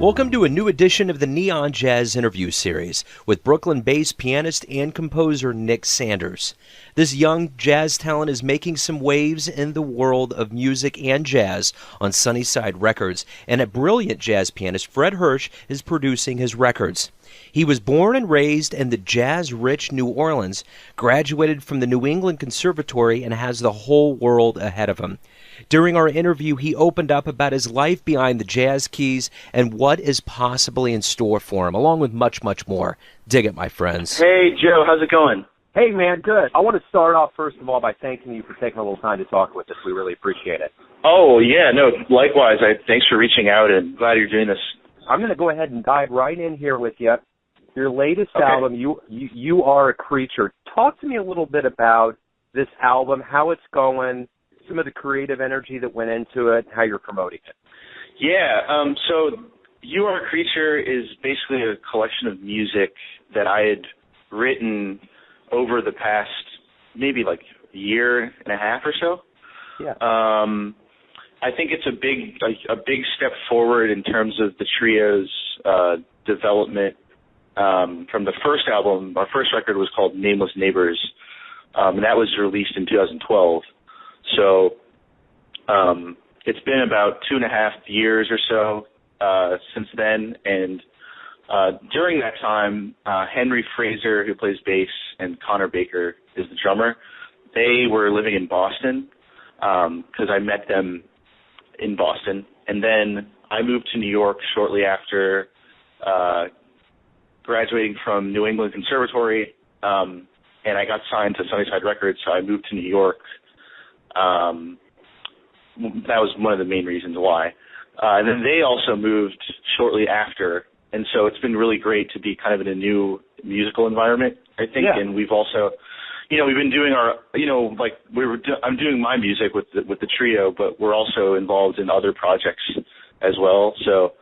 Welcome to a new edition of the Neon Jazz Interview Series with Brooklyn-based pianist and composer Nick Sanders. This young jazz talent is making some waves in the world of music and jazz on Sunnyside Records, and a brilliant jazz pianist, Fred Hersch, is producing his records. He was born and raised in the jazz-rich New Orleans, graduated from the England Conservatory, and has the whole world ahead of him. During our interview, he opened up about his life behind the jazz keys and what is possibly in store for him, along with much, much more. Dig it, my friends. Hey, Joe. How's it going? Hey, man, good. I want to start off, first of all, by thanking you for taking a little time to talk with us. We really appreciate it. Oh, yeah, no, likewise. Thanks for reaching out, and glad you're doing this. I'm going to go ahead and dive right in here with you. Your latest album, You Are a Creature. Talk to me a little bit about this album, how it's going, some of the creative energy that went into it, how you're promoting it. Yeah, so You Are a Creature is basically a collection of music that I had written over the past maybe like a year and a half or so. Yeah. I think it's a big step forward in terms of the trio's development. From the first album, our first record was called Nameless Neighbors, and that was released in 2012. So it's been about 2.5 years or so since then, and during that time, Henry Fraser, who plays bass, and Connor Baker is the drummer, they were living in Boston because I met them in Boston. And then I moved to New York shortly after graduating from New England Conservatory, and I got signed to Sunnyside Records, so I moved to New York. That was one of the main reasons why. And then they also moved shortly after, and so it's been really great to be kind of in a new musical environment, I think. Yeah. And we've also, we've been doing our, I'm doing my music with the trio, but we're also involved in other projects as well. So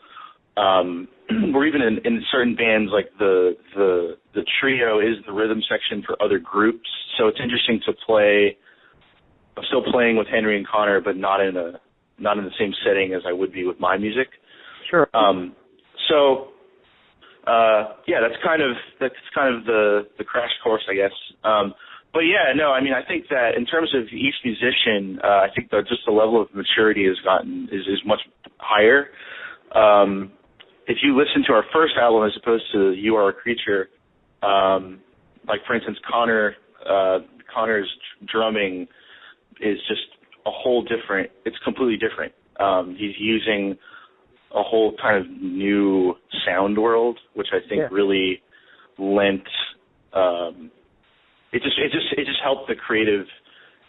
we're even in certain bands, like the trio is the rhythm section for other groups. So it's interesting to play. I'm still playing with Henry and Connor, but not in the same setting as I would be with my music. Sure. That's kind of the crash course, I guess. But yeah, no, I mean, I think that in terms of each musician, I think that just the level of maturity is much higher. If you listen to our first album as opposed to You Are a Creature, like for instance, Connor's drumming is just a whole different. It's completely different. He's using a whole kind of new sound world, which I think really lent. It just helped the creative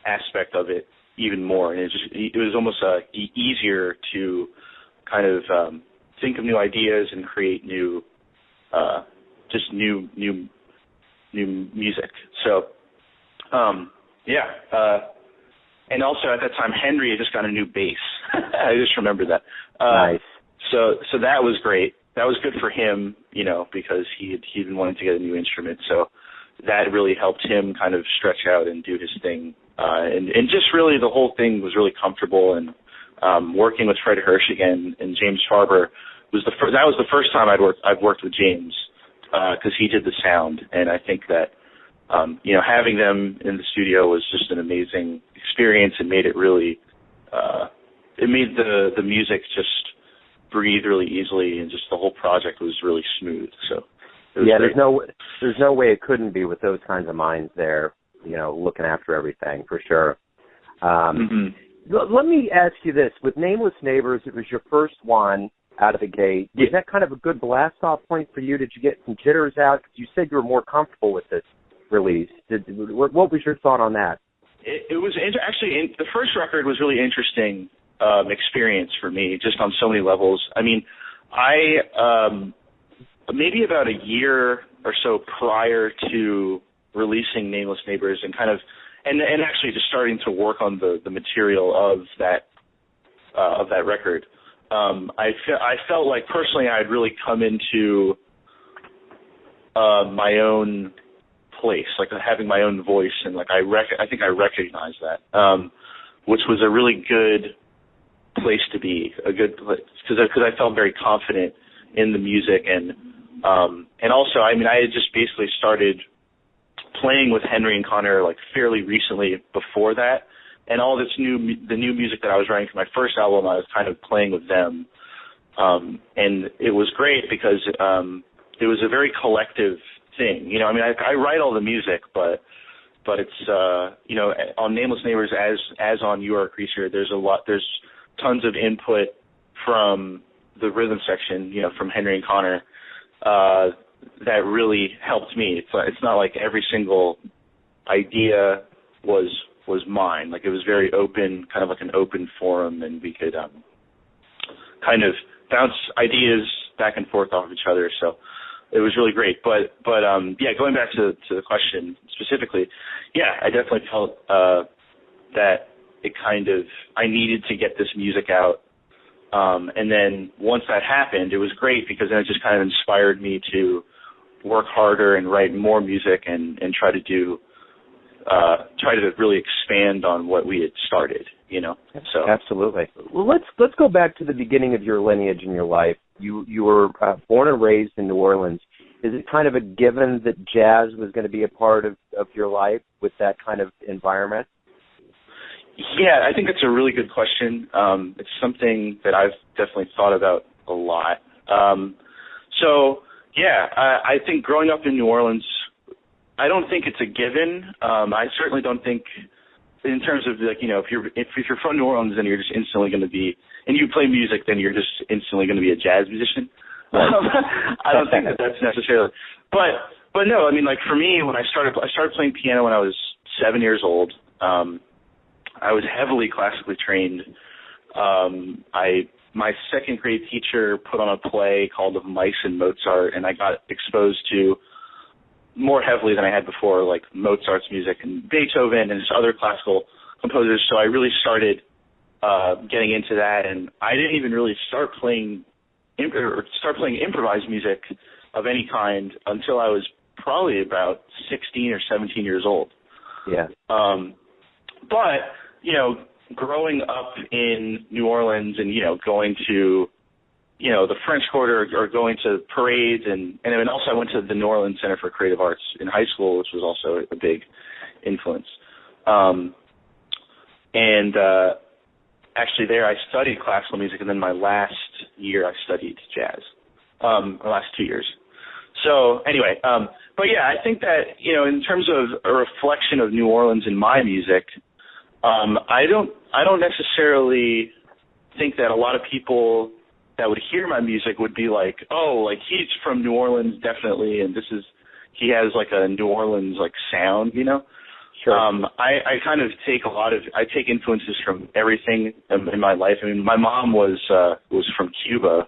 aspect of it even more, and it was almost easier to kind of think of new ideas and create new music. So, and also at that time, Henry had just got a new bass. I just remember that. Nice. So that was great. That was good for him, because he'd been wanting to get a new instrument. So that really helped him kind of stretch out and do his thing. And just really the whole thing was really comfortable. And working with Fred Hersch again and James Farber that was the first time I've worked with James because he did the sound. And I think that having them in the studio was just an amazing experience and made it really it made the music just breathe really easily, and just the whole project was really smooth. So yeah, great. There's no way it couldn't be with those kinds of minds there, looking after everything for sure. Let me ask you this: with Nameless Neighbors, it was your first one out of the gate. Was that kind of a good blast-off point for you? Did you get some jitters out? Because you said you were more comfortable with this release. What was your thought on that? It was actually the first record was really interesting experience for me, just on so many levels. I mean, I maybe about a year or so prior to releasing Nameless Neighbors and kind of and actually just starting to work on the material of that record. I felt like personally I had really come into my own place, like having my own voice, and like I think I recognized that, which was a really good place to be, a good place, because I felt very confident in the music, and also, I mean, I had just basically started playing with Henry and Connor like fairly recently before that, and all the new music that I was writing for my first album, I was kind of playing with them, and it was great because it was a very collective thing. You know, I mean, I write all the music, but it's on Nameless Neighbors as on You Are a Creature, there's tons of input from the rhythm section, you know, from Henry and Connor, that really helped me. It's not like every single idea was mine. Like, it was very open, kind of like an open forum, and we could kind of bounce ideas back and forth off of each other. So it was really great. But going back to the question specifically, I definitely felt that I needed to get this music out. And then once that happened, it was great because then it just kind of inspired me to work harder and write more music and try to really expand on what we had started, you know. So absolutely. Well, let's go back to the beginning of your lineage in your life. You were born and raised in New Orleans. Is it kind of a given that jazz was going to be a part of your life with that kind of environment? Yeah, I think that's a really good question. It's something that I've definitely thought about a lot. I think growing up in New Orleans, I don't think it's a given. I certainly don't think, in terms of, like, you know, if you're from New Orleans, then you're just instantly going to be, and you play music, then you're just instantly going to be a jazz musician. Right. I don't think that's necessarily, but no, I mean, like, for me, when I started playing piano when I was 7 years old. I was heavily classically trained. My second grade teacher put on a play called Of Mice and Mozart, and I got exposed to, more heavily than I had before, like Mozart's music and Beethoven and just other classical composers. So I really started getting into that, and I didn't even really start playing improvised music of any kind until I was probably about 16 or 17 years old. Yeah. But, you know, growing up in New Orleans and, you know, going to, you know, the French Quarter or going to parades, and then also I went to the New Orleans Center for Creative Arts in high school, which was also a big influence. Actually there I studied classical music, and then my last year I studied jazz, the last 2 years. So anyway, but yeah, I think that, you know, in terms of a reflection of New Orleans in my music, I don't necessarily think that a lot of people that would hear my music would be like, oh, like, he's from New Orleans, definitely, and he has like a New Orleans like sound, you know. Sure. I kind of I take influences from everything in my life. I mean, my mom was from Cuba,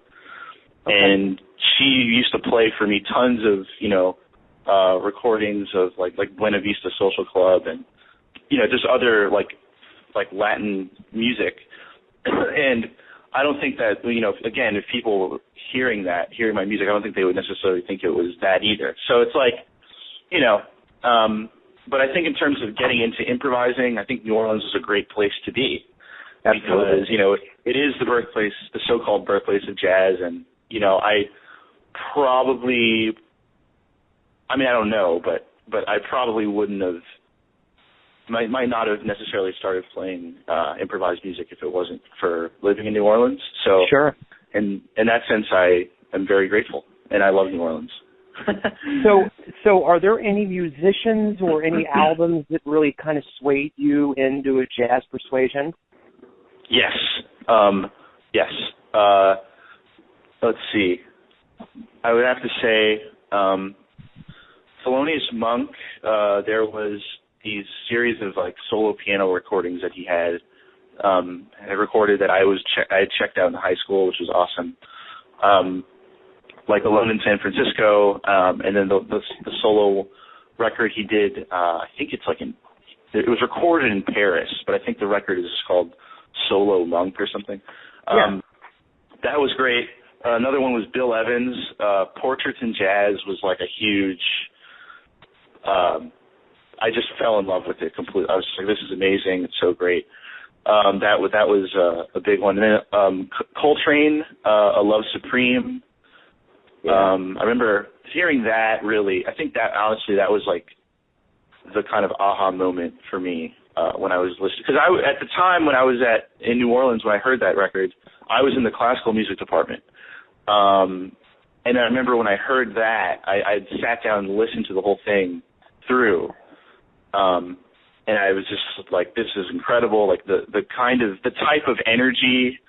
okay, and she used to play for me tons of, you know, recordings of like Buena Vista Social Club and, you know, just other like Latin music. And I don't think that, you know, again, if people were hearing my music, I don't think they would necessarily think it was that either. So it's like, you know, but I think in terms of getting into improvising, I think New Orleans is a great place to be. Absolutely. Because, you know, it is the so-called birthplace of jazz. And, you know, I don't know, but I probably might not have necessarily started playing improvised music if it wasn't for living in New Orleans. So, sure. And in that sense, I am very grateful, and I love New Orleans. So are there any musicians or any albums that really kind of swayed you into a jazz persuasion? Yes. Yes. Let's see. I would have to say Thelonious Monk, there was these series of like solo piano recordings that he had recorded that I had checked out in high school, which was awesome. Like Alone in San Francisco, and then the solo record he did. I think it was recorded in Paris, but I think the record is called Solo Monk or something. Yeah. That was great. Another one was Bill Evans. Portraits in Jazz was like a huge. I just fell in love with it completely. I was just like, this is amazing. It's so great. That was a big one. And then Coltrane, A Love Supreme. I remember hearing that really. I think that honestly that was like the kind of aha moment for me when I was listening. Because at the time when I was in New Orleans when I heard that record, I was in the classical music department. And I remember when I heard that, I sat down and listened to the whole thing through. And I was just like, this is incredible. Like the type of energy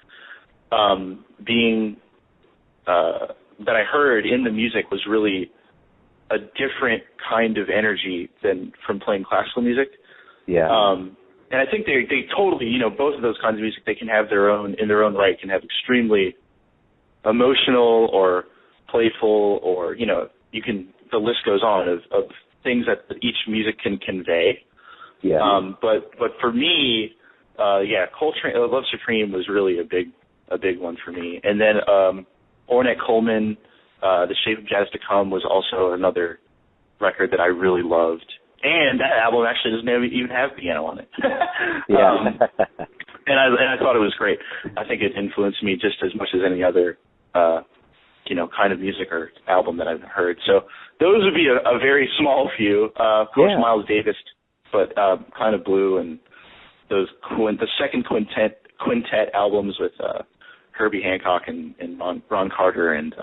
being that I heard in the music was really a different kind of energy than from playing classical music. Yeah. And I think they totally, both of those kinds of music, they can have in their own right, can have extremely emotional or playful or, the list goes on of things that each music can convey. Yeah. But for me, Coltrane, Love Supreme was really a big one for me. And then Ornette Coleman, The Shape of Jazz to Come was also another record that I really loved. And that album actually doesn't even have piano on it. Yeah. And I thought it was great. I think it influenced me just as much as any other, kind of music or album that I've heard. So those would be a very small few. Of course, Miles Davis, but Kind of Blue, and the second quintet albums with Herbie Hancock and Ron Carter and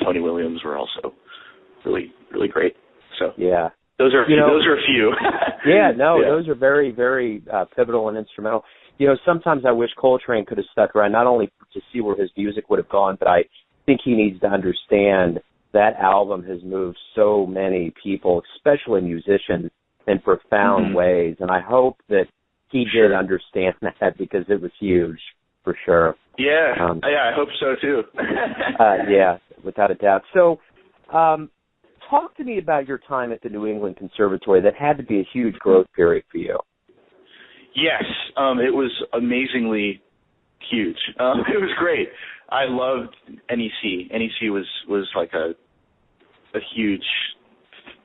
Tony Williams were also really, really great. So yeah. Those are a few. Yeah, no, those are very, very pivotal and instrumental. Sometimes I wish Coltrane could have stuck around, not only to see where his music would have gone, but I think he needs to understand that album has moved so many people, especially musicians, in profound ways. And I hope that he did understand that, because it was huge, for sure. Yeah, I hope so, too. Yeah, without a doubt. So, talk to me about your time at the New England Conservatory. That had to be a huge growth period for you. Yes, it was amazingly huge. It was great. I loved NEC. NEC was like a huge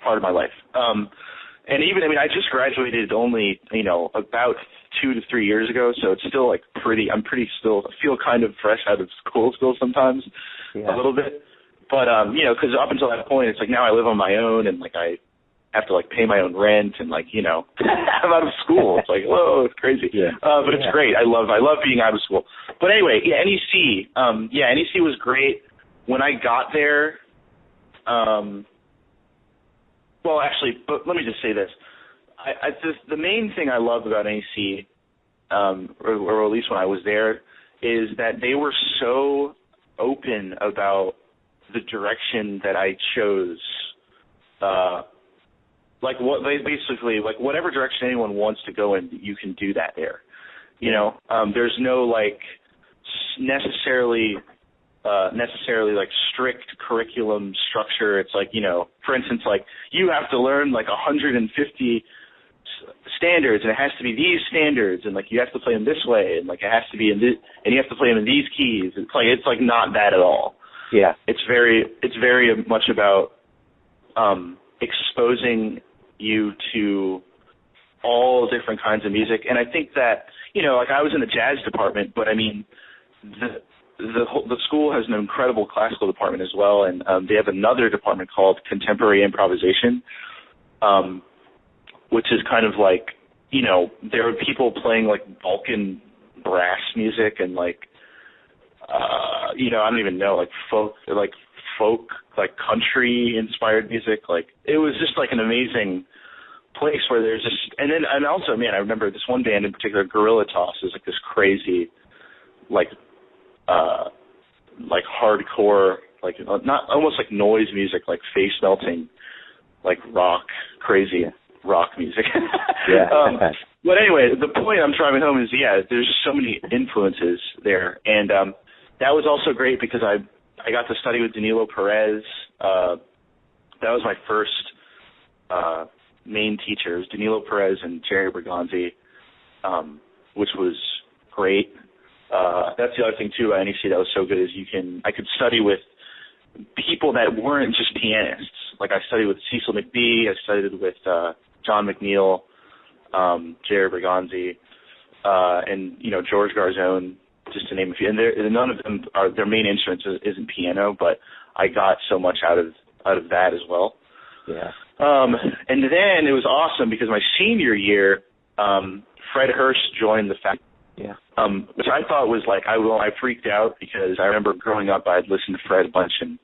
part of my life. And even, I just graduated only, about 2 to 3 years ago, so it's still like I feel kind of fresh out of school still sometimes, a little bit. But, because up until that point, it's like now I live on my own, and like I have to like pay my own rent, and like, I'm out of school. It's like, whoa, it's crazy. Yeah. But it's great. I love being out of school. But anyway, NEC. NEC was great. When I got there, well, actually, but let me just say this. The main thing I loved about NEC, or at least when I was there, is that they were so open about the direction that I chose. Whatever direction anyone wants to go in, you can do that there. There's no like necessarily like strict curriculum structure. It's like, for instance, like you have to learn like 150 standards, and it has to be these standards, and like you have to play them this way, and like it has to be in this, and you have to play them in these keys. It's like not that at all. Yeah. It's very much about exposing you to all different kinds of music. And I think that, like I was in the jazz department, but the school has an incredible classical department as well, and they have another department called Contemporary Improvisation, which is kind of like, there are people playing like Balkan brass music and like, I don't even know, like folk, like country inspired music. Like it was just like an amazing place where there's just, and also, man, I remember this one band in particular, Gorilla Toss, is like this crazy, like hardcore, like not almost like noise music, like face melting, like crazy rock music. But anyway, the point I'm driving home is, there's just so many influences there, and that was also great because I got to study with Danilo Perez. That was my first main teachers, Danilo Perez and Jerry Bergonzi, which was great. That's the other thing too about NEC that was so good is I could study with people that weren't just pianists. Like I studied with Cecil McBee, I studied with John McNeil, Jerry Bergonzi, and George Garzone just to name a few. And none of them are, their main instruments isn't piano, but I got so much out of that as well. Yeah. And then it was awesome because my senior year, Fred Hersch joined the faculty. Yeah. Which I thought was like, I freaked out because I remember growing up, I'd listened to Fred a bunch, and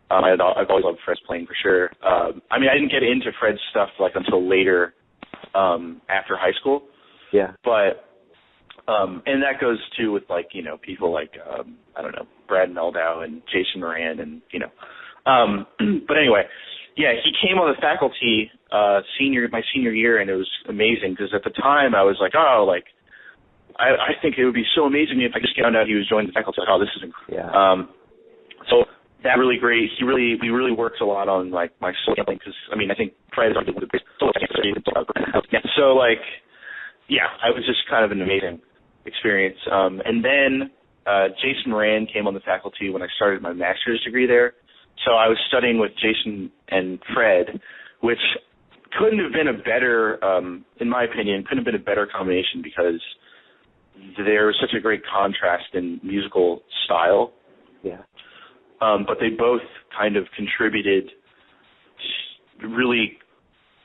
I've always loved Fred's playing for sure. I mean, I didn't get into Fred's stuff like until later, after high school. Yeah. But, and that goes too with like, you know, people like, I don't know, Brad Meldau and Jason Moran and, you know. But anyway, yeah, he came on the faculty my senior year, and it was amazing because at the time I was like, oh, like, I think it would be so amazing if I just found out he was joining the faculty. Like, oh, this is incredible. Yeah. So that really great. We really worked a lot on like my solo playing because I mean I think Fred is one of the greatest solo players. So like, yeah, it was just kind of an amazing experience. And then Jason Moran came on the faculty when I started my master's degree there. So I was studying with Jason and Fred, which couldn't have been a better, in my opinion, couldn't have been a better combination because there was such a great contrast in musical style. Yeah. But they both kind of contributed really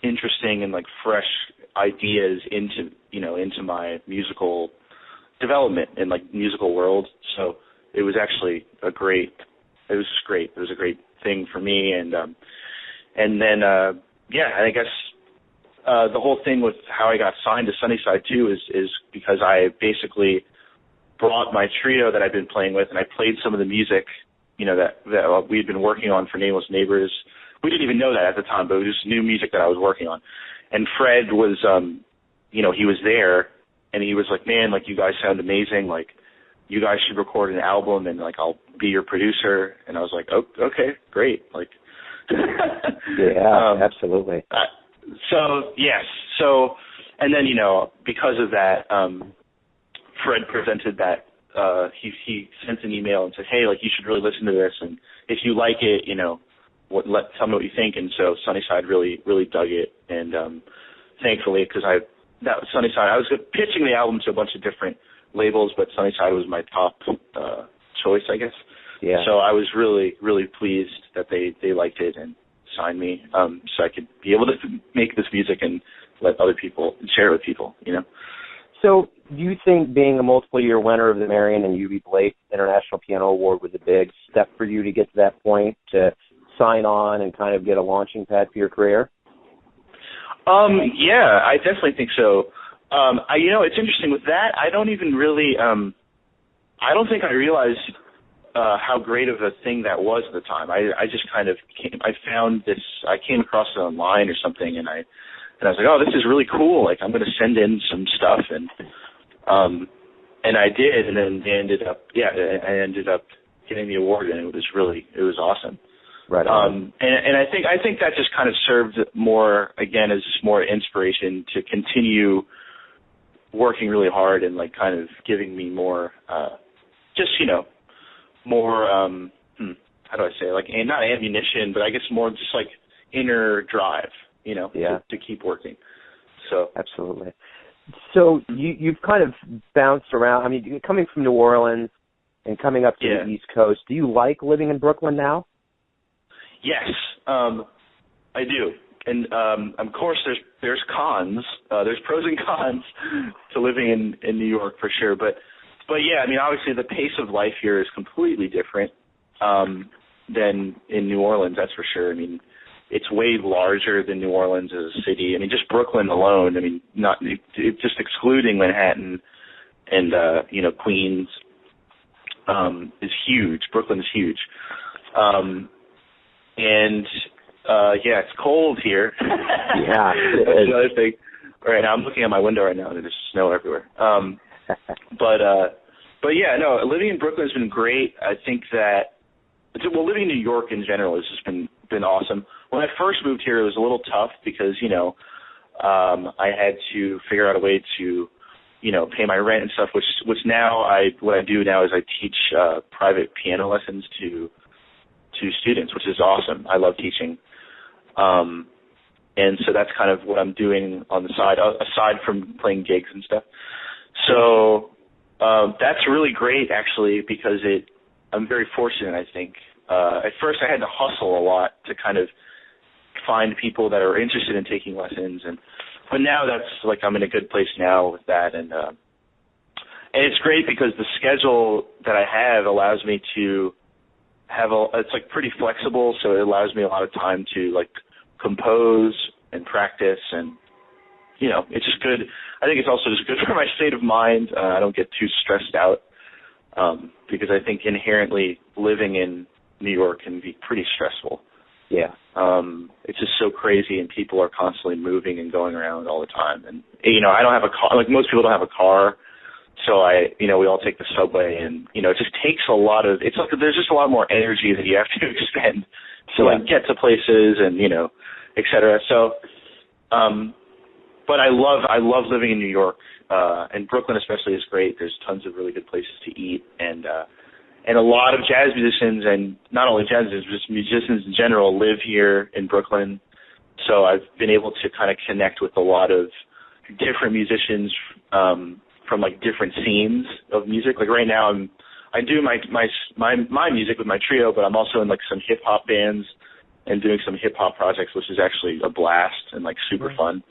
interesting and like fresh ideas into my musical development and like musical world. So it was actually great. It was a great thing for me. And then I guess the whole thing with how I got signed to Sunnyside too is because I basically brought my trio that I've been playing with, and I played some of the music, you know, that we had been working on for Nameless Neighbors. We didn't even know that at the time, but it was just new music that I was working on. And Fred was, he was there, and he was like, man, like, you guys sound amazing. Like, you guys should record an album, and, like, I'll be your producer. And I was like, oh, okay, great. Like, yeah, absolutely. Yes. So, and then, you know, because of that, Fred presented that, he sent an email and said, hey, like, you should really listen to this. And if you like it, you know, tell me what you think. And so Sunnyside really, really dug it. And, thankfully, because Sunnyside, I was pitching the album to a bunch of different labels, but Sunnyside was my top, choice, I guess. Yeah. So I was really, really pleased that they liked it and signed me, so I could be able to make this music and let other people share it with people, you know. So do you think being a multiple-year winner of the Marion and UB Blake International Piano Award was a big step for you to get to that point, to sign on and kind of get a launching pad for your career? Yeah, I definitely think so. It's interesting with that. I don't even really, I don't think I realized how great of a thing that was at the time. I just kind of I came across it online or something, and I was like, oh, this is really cool. Like, I'm going to send in some stuff, and I did, and then I ended up getting the award, and it was awesome. Right on. And I think that just kind of served more, again, as just more inspiration to continue working really hard and like kind of giving me more, more, how do I say, like, not ammunition, but I guess more just like inner drive, you know, to keep working. So absolutely. So you've kind of bounced around. I mean, coming from New Orleans and coming up to the East Coast, do you like living in Brooklyn now? Yes, I do. And of course, there's cons. There's pros and cons to living in New York for sure. But yeah, I mean, obviously the pace of life here is completely different than in New Orleans. That's for sure. I mean, it's way larger than New Orleans as a city. I mean, just Brooklyn alone. I mean, just excluding Manhattan and Queens is huge. Brooklyn is huge. It's cold here. Yeah. That's another thing. Right now, I'm looking at my window right now, and there's snow everywhere. But yeah, no, living in Brooklyn has been great. I think that, living in New York in general has just been awesome. When I first moved here, it was a little tough because, I had to figure out a way to, pay my rent and stuff, which now what I do now is I teach private piano lessons to students, which is awesome. I love teaching. And so that's kind of what I'm doing on the side, aside from playing gigs and stuff. So, That's really great, actually, because I'm very fortunate, I think. At first I had to hustle a lot to kind of find people that are interested in taking lessons, but now that's like I'm in a good place now with that, and it's great because the schedule that I have allows me to have it's like pretty flexible, so it allows me a lot of time to like compose and practice, and it's just good. I think it's also just good for my state of mind. I don't get too stressed out because I think inherently living in New York can be pretty stressful. Yeah. It's just so crazy, and people are constantly moving and going around all the time. And I don't have a car. Like most people don't have a car, so we all take the subway, and it just takes a lot of. It's like there's just a lot more energy that you have to expend to like get to places and et cetera. So, but I love living in New York, and Brooklyn especially is great. There's tons of really good places to eat, and a lot of jazz musicians, and not only jazz musicians, just musicians in general, live here in Brooklyn. So I've been able to kind of connect with a lot of different musicians from like different scenes of music. Like right now, I do my music with my trio, but I'm also in like some hip hop bands and doing some hip hop projects, which is actually a blast and like super fun.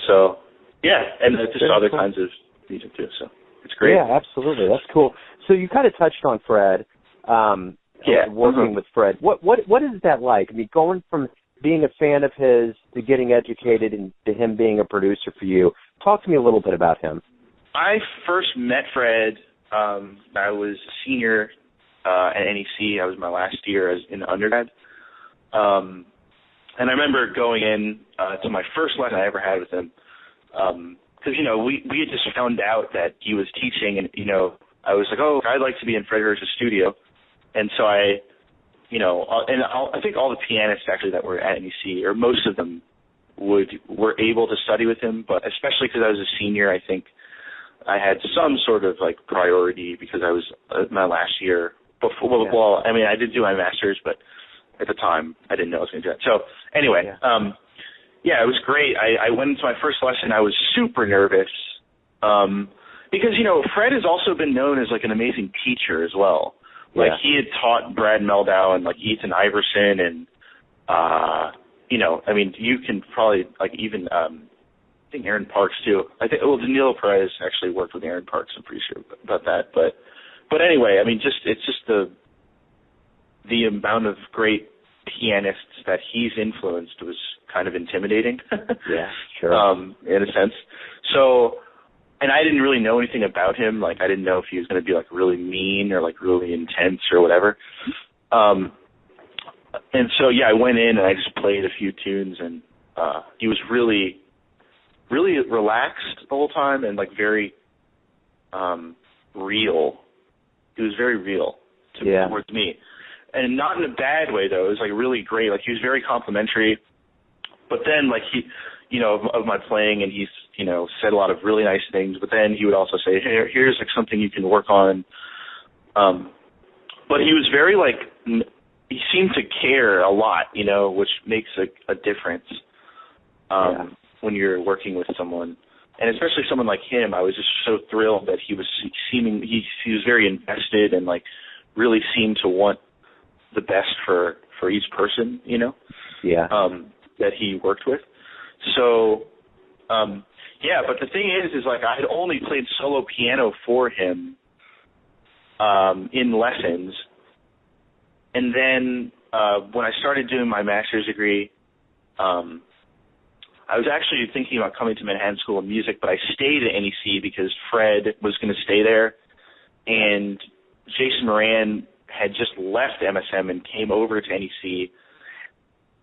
So yeah, and just other kinds of music too. So it's great. Yeah, absolutely. That's cool. So you kind of touched on Fred, working with Fred. What is that like? I mean, going from being a fan of his to getting educated and to him being a producer for you. Talk to me a little bit about him. I first met Fred. I was a senior at NEC. I was my last year in undergrad. And I remember going in to my first lesson I ever had with him. Because, we had just found out that he was teaching, and, I was like, oh, I'd like to be in Fred Hersch's studio. And so I think all the pianists actually that were at NEC, or most of them, were able to study with him, but especially because I was a senior, I think I had some sort of like priority because I was my last year. Well, I mean, I did do my master's, but at the time I didn't know I was going to do that. So anyway, it was great. I went into my first lesson. I was super nervous because, Fred has also been known as like an amazing teacher as well. Like he had taught Brad Meldau and like Ethan Iverson and, I mean, you can probably like even, I think Aaron Parks too. Danilo Perez actually worked with Aaron Parks. I'm pretty sure about that. But anyway, I mean, it's just the amount of great pianists that he's influenced was kind of intimidating. Yeah, sure. In a sense. So, and I didn't really know anything about him. Like, I didn't know if he was going to be like really mean or like really intense or whatever. And so, I went in and I just played a few tunes, and he was really, really relaxed the whole time and like very real. He was very real towards me. And not in a bad way, though. It was like really great. Like he was very complimentary. But then like he, of my playing, and he's, said a lot of really nice things. But then he would also say, hey, here's like something you can work on. But he was very like, he seemed to care a lot, which makes a difference when you're working with someone. And especially someone like him, I was just so thrilled that he was he was very invested and like really seemed to want the best for each person, that he worked with. So, but the thing is like I had only played solo piano for him in lessons. And then when I started doing my master's degree, I was actually thinking about coming to Manhattan School of Music, but I stayed at NEC because Fred was going to stay there. And Jason Moran had just left MSM and came over to NEC.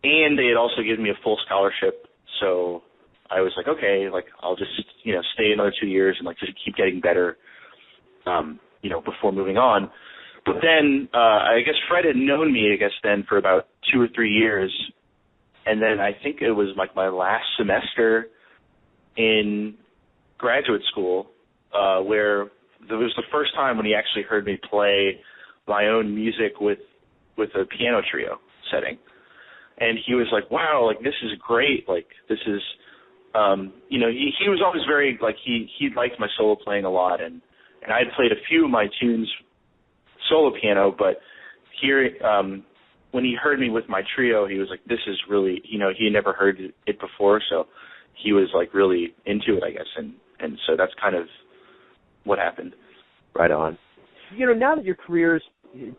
And they had also given me a full scholarship. So I was like, okay, like I'll just, stay another 2 years and like just keep getting better, before moving on. But then I guess Fred had known me, then for about 2 or 3 years. And then I think it was like my last semester in graduate school where it was the first time when he actually heard me play my own music with a piano trio setting. And he was like, wow, like this is great. Like this is he was always very, like, he liked my solo playing a lot, and I had played a few of my tunes solo piano, but here, when he heard me with my trio, he was like, this is really, he had never heard it before, so he was, like, really into it, I guess, and so that's kind of what happened. Right on. Now that your career's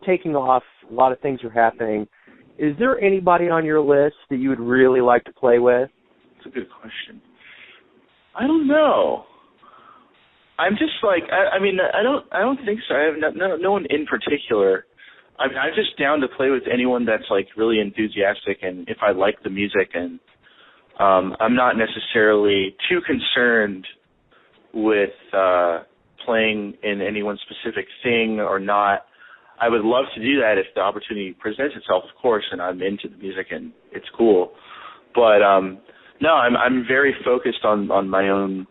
taking off, a lot of things are happening, is there anybody on your list that you would really like to play with? That's a good question. I don't know. I'm just like, I don't think so. I have no one in particular. I mean, I'm just down to play with anyone that's, like, really enthusiastic, and if I like the music, and I'm not necessarily too concerned with playing in any one specific thing or not. I would love to do that if the opportunity presents itself, of course, and I'm into the music and it's cool. But no, I'm very focused on my own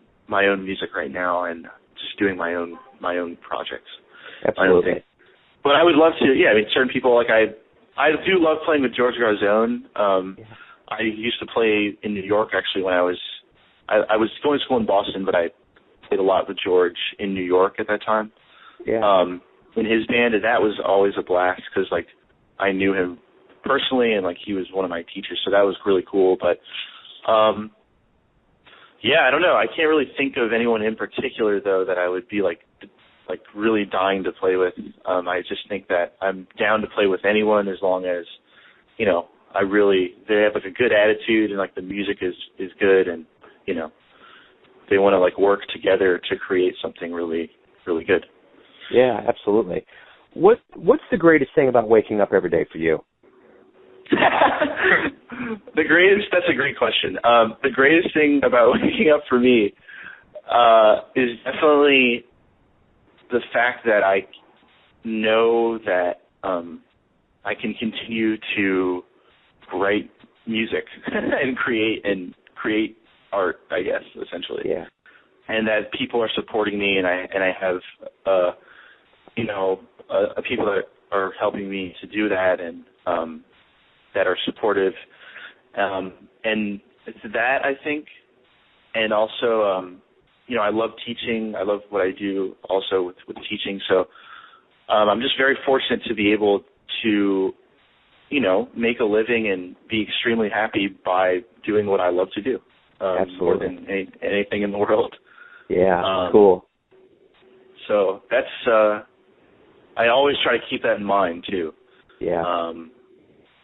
music right now, and just doing my own projects. Absolutely. But I would love to. Yeah, I mean, certain people, like, I do love playing with George Garzone. I used to play in New York, actually, when I was going to school in Boston, but I played a lot with George in New York at that time. Yeah. In his band, and that was always a blast because, like, I knew him personally, and, like, he was one of my teachers, so that was really cool. But yeah, I don't know. I can't really think of anyone in particular, though, that I would be like really dying to play with. I just think that I'm down to play with anyone as long as, they have, like, a good attitude, and, like, the music is good, and, they want to, like, work together to create something really, really good. Yeah, absolutely. What's the greatest thing about waking up every day for you? That's a great question. The greatest thing about waking up for me is definitely the fact that I know that I can continue to write music and create art, I guess, essentially. Yeah. And that people are supporting me, and I have people that are helping me to do that, and that are supportive, and it's that, I think. And also, I love teaching. I love what I do also with teaching. So I'm just very fortunate to be able to, make a living and be extremely happy by doing what I love to do. Absolutely. More than anything in the world. Yeah, cool. So that's, I always try to keep that in mind, too. Yeah.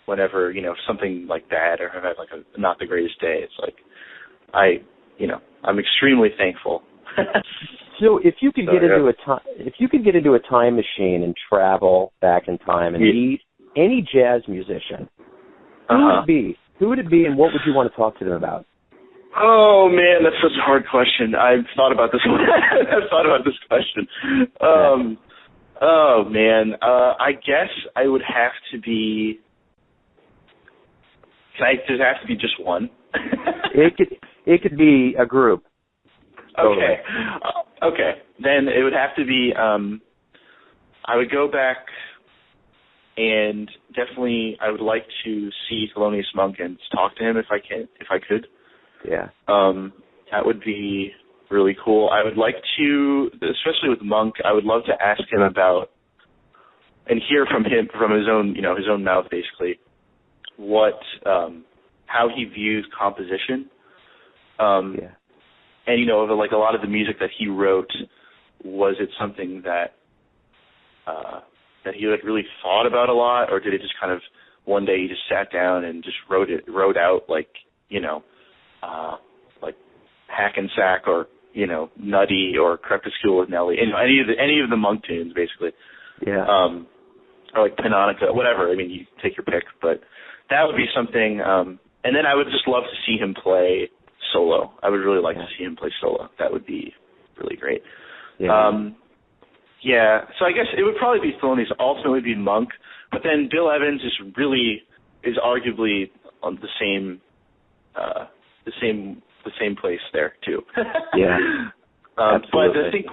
Whenever, something like that, or have, like, a not the greatest day, it's like, I'm extremely thankful. So if you could get into a time machine and travel back in time and meet any jazz musician, who would it be? Who would it be, and what would you want to talk to them about? Oh, man, that's such a hard question. I've thought about this one. I've thought about this question. Oh, man. I guess I would have to be... Does it have to be just one? It could be a group. Okay. Okay. Then it would have to be... I would go back, and definitely I would like to see Thelonious Monk and talk to him if I could. Yeah. That would be really cool. I would like to, especially with Monk, I would love to ask him about and hear from him, from his own mouth, basically, what, how he views composition. And, like a lot of the music that he wrote, was it something that he like really thought about a lot, or did it just kind of one day he just sat down and just wrote out like Hackensack or Nutty or Crepuscule with Nelly, any of the Monk tunes basically. Yeah. Or like Panonica, whatever. I mean, you take your pick, but that would be something. And then I would just love to see him play solo. I would really like to see him play solo. That would be really great. Yeah. So I guess it would probably be Thelonious, ultimately be Monk, but then Bill Evans is arguably on the same place there too. Yeah. But I think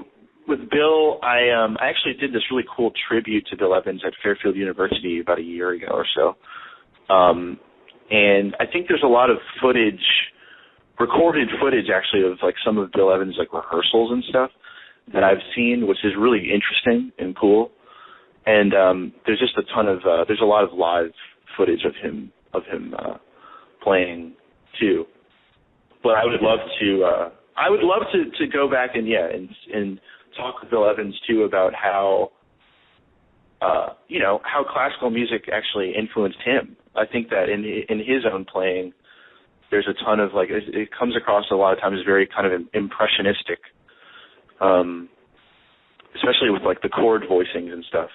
with Bill, I actually did this really cool tribute to Bill Evans at Fairfield University about a year ago or so. And I think there's a lot of footage recorded footage actually of like some of Bill Evans' like rehearsals and stuff that I've seen, which is really interesting and cool. And there's just a ton of there's a lot of live footage of him playing too. But I would love to go back and talk with Bill Evans too about how how classical music actually influenced him. I think that in his own playing, there's a ton of like it comes across a lot of times very kind of impressionistic, especially with like the chord voicings and stuff.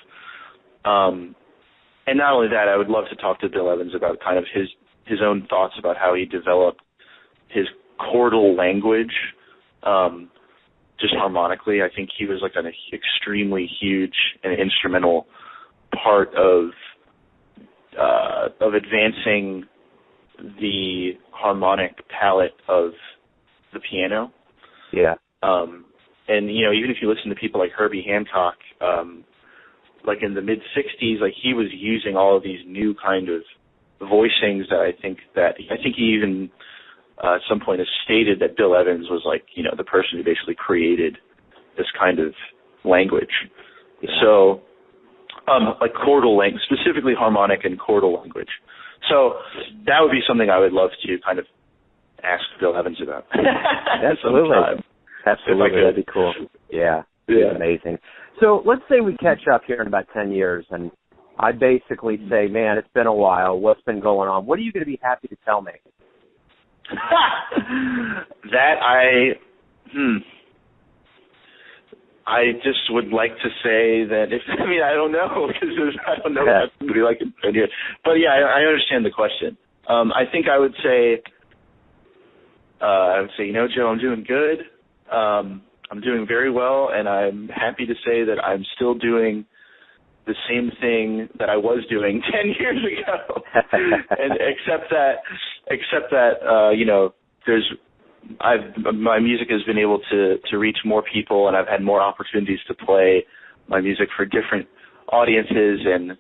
And not only that, I would love to talk to Bill Evans about kind of his own thoughts about how he developed his chordal language, just harmonically. I think he was like an extremely huge and instrumental part of advancing the harmonic palette of the piano. Yeah. And even if you listen to people like Herbie Hancock, like in the mid '60s, like he was using all of these new kind of voicings that I think he even at some point has stated that Bill Evans was like, the person who basically created this kind of language. Yeah. So, like chordal language, specifically harmonic and chordal language. So that would be something I would love to kind of ask Bill Evans about. Absolutely. Absolutely. That'd be cool. Yeah. Amazing. So let's say we catch up here in about 10 years and I basically say, man, it's been a while. What's been going on? What are you going to be happy to tell me? I just would like to say that I don't know, because I don't know what that's going to be like in 10 years. But yeah, I understand the question. I think I would say, Joe, I'm doing good. I'm doing very well, and I'm happy to say that I'm still doing the same thing that I was doing 10 years ago. And except that my music has been able to reach more people, and I've had more opportunities to play my music for different audiences, and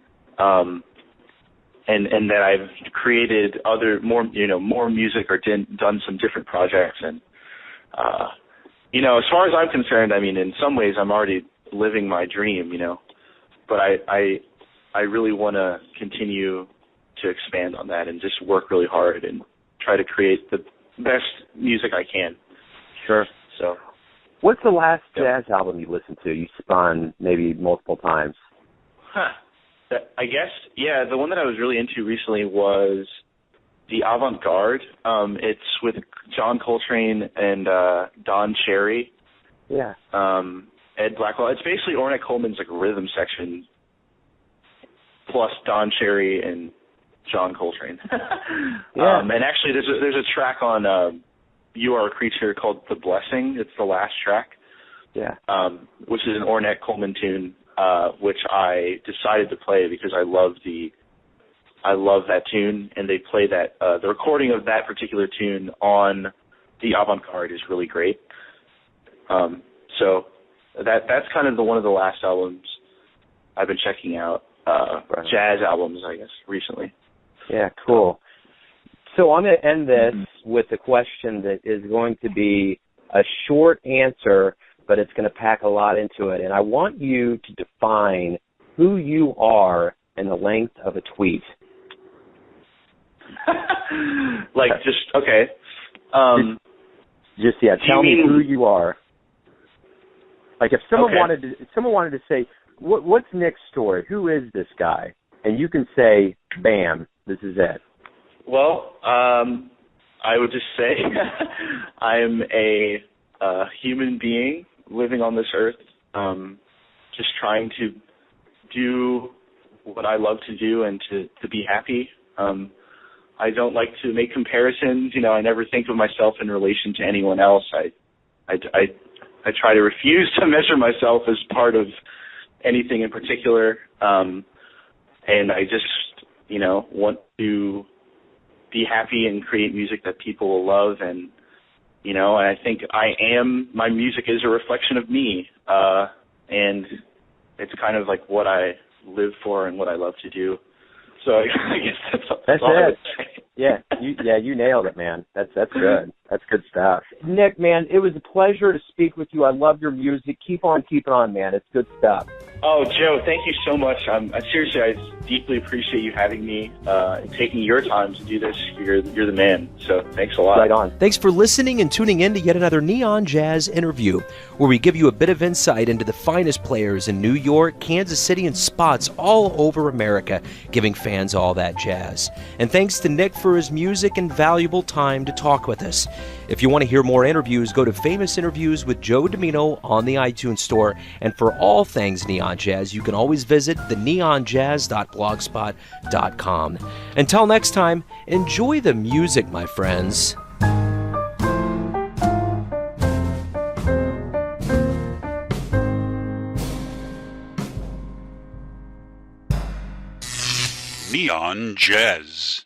that I've created more music or done some different projects. And as far as I'm concerned, in some ways I'm already living my dream, but I really want to continue to expand on that and just work really hard and try to create the best music I can. Sure. So, what's the last jazz album you listened to? You spun maybe multiple times. I guess, the one that I was really into recently was the Avant-Garde. It's with John Coltrane and Don Cherry. Yeah. Ed Blackwell. It's basically Ornette Coleman's like rhythm section plus Don Cherry and John Coltrane. Yeah. And actually, there's a track on "You Are a Creature" called "The Blessing." It's the last track. Yeah. Which is an Ornette Coleman tune, which I decided to play because I love that tune, and they play that. The recording of that particular tune on the Avant-Garde is really great. So that's kind of one of the last albums I've been checking out. Jazz albums, I guess, recently. Yeah, cool. So I'm going to end this with a question that is going to be a short answer, but it's going to pack a lot into it. And I want you to define who you are in the length of a tweet. Okay. Tell me who you are. Like if someone wanted to say, what's Nick's story? Who is this guy? And you can say, bam, this is it. Well, I would just say I'm a human being living on this earth, just trying to do what I love to do and to be happy. I don't like to make comparisons. I never think of myself in relation to anyone else. I try to refuse to measure myself as part of anything in particular. And I just, want to be happy and create music that people will love. And, and I think my music is a reflection of me. And it's kind of like what I live for and what I love to do. So I guess That's all I it. would say. You nailed it, man. That's good. That's good stuff. Nick, man, it was a pleasure to speak with you. I love your music. Keep on keeping on, man. It's good stuff. Oh, Joe, thank you so much. Seriously, I deeply appreciate you having me and taking your time to do this. You're the man. So thanks a lot. Right on. Thanks for listening and tuning in to yet another Neon Jazz interview, where we give you a bit of insight into the finest players in New York, Kansas City, and spots all over America, giving fans all that jazz. And thanks to Nick for his music and valuable time to talk with us. If you want to hear more interviews, go to Famous Interviews with Joe Domino on the iTunes Store. And for all things Neon Jazz, you can always visit theneonjazz.blogspot.com. Until next time, enjoy the music, my friends. Neon Jazz.